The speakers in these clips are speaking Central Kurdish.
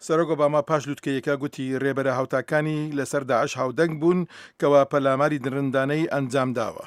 سەرۆک ئۆباما پاش لوتکەیەکە گوتی ڕێبەرە هاوتاکانی لەسەر داعش هاودەنگ بوون کەوا پەلاماری درڕندانەی ئەنجام داوە.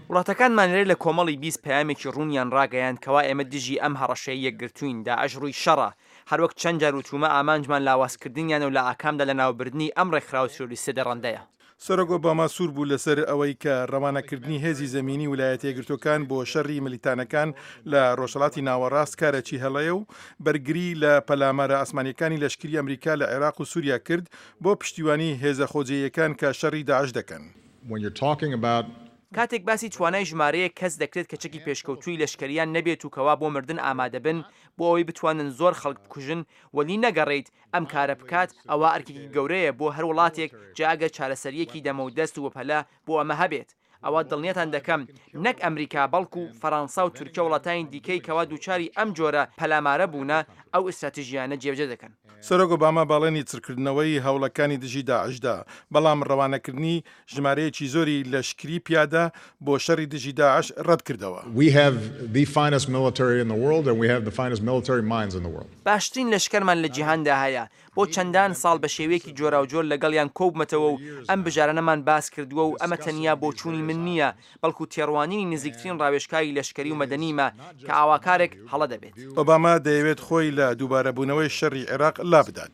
وڵاتەکانمان لێرە لە کۆمەڵی 20 پەیامێکی ڕوونیان ڕاگەیاند کەوا ئێمە دژی ئەم هەڕەشەیە یەکگرتووین. داعش ڕووی شەڕە، هەروەک چەند جار وتومە ئامانجمان لاوازکردنیان و لە ئاکامدا لە ناوبردنی ئەم ڕێکخراوە تێرۆریستە دەڕەندەیە. سەرۆک ئۆباما سوور بوو لەسەر ئەوەی کە ڕەوانەکردنی هێزی زەمینی ویلایەتە یەکگرتووەکان بۆ شەڕی ملیتانەکان لە ڕۆژهەڵاتی ناوەڕاست کارێکی هەڵەیە و بەرگری لە پەلامارە ئاسمانیەکانی لەشکری ئەمریکا لە عێراق و سووریا کرد بۆ پشتیوانی هێزە خۆجێیەکان کە شەڕی داعش دەکەن. کاتێک باسی توانای ژمارەیە کەس دەکرێت کە چەکی پێشکەوتووی لەشکریان نەبێت و کەوا بۆ مردن ئامادە بن بۆ ئەوەی بتوانن زۆر خەڵک بکوژن وەلی نەگەڕێیت ئەم کارە بکات ئەوە ئەرکێکی گەورەیە بۆ هەر وڵاتێک جاگە چارەسەریەکی دەمە و دەست و بەپەلە بۆ ئەمە هەبێت. ئەوە دڵنیەتان دەکەم نەک ئەمریکا بەڵکو و فەڕەنسا و تورکیا وڵاتانی دیکەی کەوا دووچاری ئەم جۆرە پەلامارە بوونە ئەو ئستراتیژیانە جێبەجێ دەکەن. سەرۆک ئۆباما باڵێنی چڕکردنەوەی هەوڵەکانی دژی داعشدا، بەڵام ڕەوانەکردنی ژمارەیەکی زۆری لەشکری پیادە بۆ شەڕی دژی داعش ڕەت کردەوە. باشترین لەشکەرمان لە جیهاندا هەیە. بۆ چەندان ساڵ بە شێوەیەکی جۆرا و جۆر لەگەڵیان کۆبمەتەوە و ئەم بژارانەمان باس کردووە و ئەمە تەنیا بۆ چوونی من نییە بەڵکو تێڕوانینی نزیکترین ڕاوێژکاری لەشکری و مەدەنیمە کە ئاواکارێک هەڵە دەبێت. ئۆباما دەیەوێت خۆی لە دووبارەبوونەوەی شەڕی عێراق لا بدات.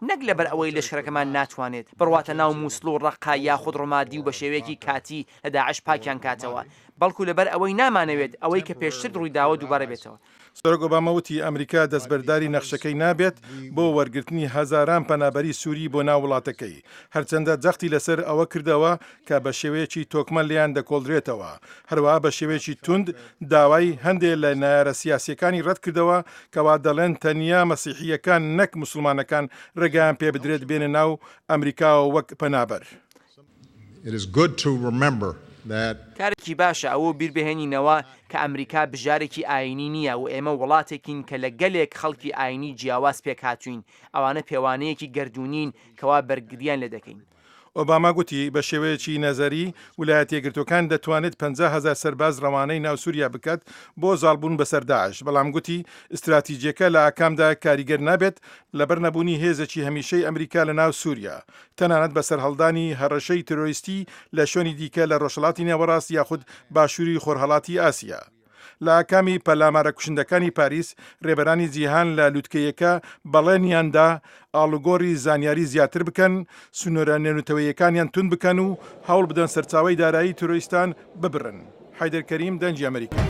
نەک لەبەر ئەوەی لەشکرەکەمان ناتوانێت بڕواتە ناو مووسڵ و ڕەقا یاخود ڕۆمادی و بە شێوەیەکی کاتی لە داعش پاکیان کاتەوە، بەڵکو لەبەر ئەوەی نامانەوێت ئەوەی کە پێشتر ڕوویداوە دووبارە بێتەوە. سەرۆک ئۆباما وتی ئەمریکا دەستبەرداری نەخشەکەی نابێت بۆ وەرگرتنی هەزاران پەنابەری سووری بۆ ناو وڵاتەکەی، هەرچەندە جەختی لەسەر ئەوە کردەوە کە بە شێوەیەکی تۆکمە لیان دەکۆڵدرێتەوە، هەروەها بە شێوەیەکی توند داوای هەندێک لە نایارە سیاسیەکانی ڕەت کردەوە کەوا دەڵێن تەنیا مەسیحیەکان نەک موسڵمانەکان ڕێگەیان پێ بدرێت بێنە ناو ئەمریکاوە وەک پەنابەر. کارێکی باشە ئەوە بیربهێنینەوە کە ئەمریکا بژارێکی ئاینی نییە و ئێمە وڵاتێکین کە لە گەلێک خەڵکی ئاینی جیاواز پێک هاتوین، ئەوانە پێوانەیەکی گەردوونین کەوا بەرگریان لێ دەکەین. ئۆباما گوتی بە شێوەیەکی نەزەری ویلایەتە یەکگرتووەکان دەتوانێت 50,000 سەرباز ڕەوانەی ناو سووریا بکات بۆ زاڵبوون بەسەر داعش، بەڵام گوتی استراتیجیەکە لە ئاکامدا کاریگەر نابێت لەبەر نەبوونی هێزێکی هەمیشەی ئەمریکا لە ناو سووریا، تەنانەت بەسەر هەڵدانی هەڕەشەی تۆرۆریستی لە شوێنی دیکە لە ڕۆژهەڵاتی نێوەڕاست یاخود باشووری خۆرهەڵاتی ئاسیا. لە ئاکامی پەلامارە کوشندەکانی پاریس ڕێبەرانی جیهان لە لوتکەیەکە بەڵێنیاندا ئاڵوگۆڕی زانیاری زیاتر بکەن، سنوورە نێنوتەوەیەکانیان تون بکەن و هەوڵ بدەن سەرچاوەی دارایی تۆرۆریستان ببڕن. حیدەر کەریم، دەنجی ئەمریکا.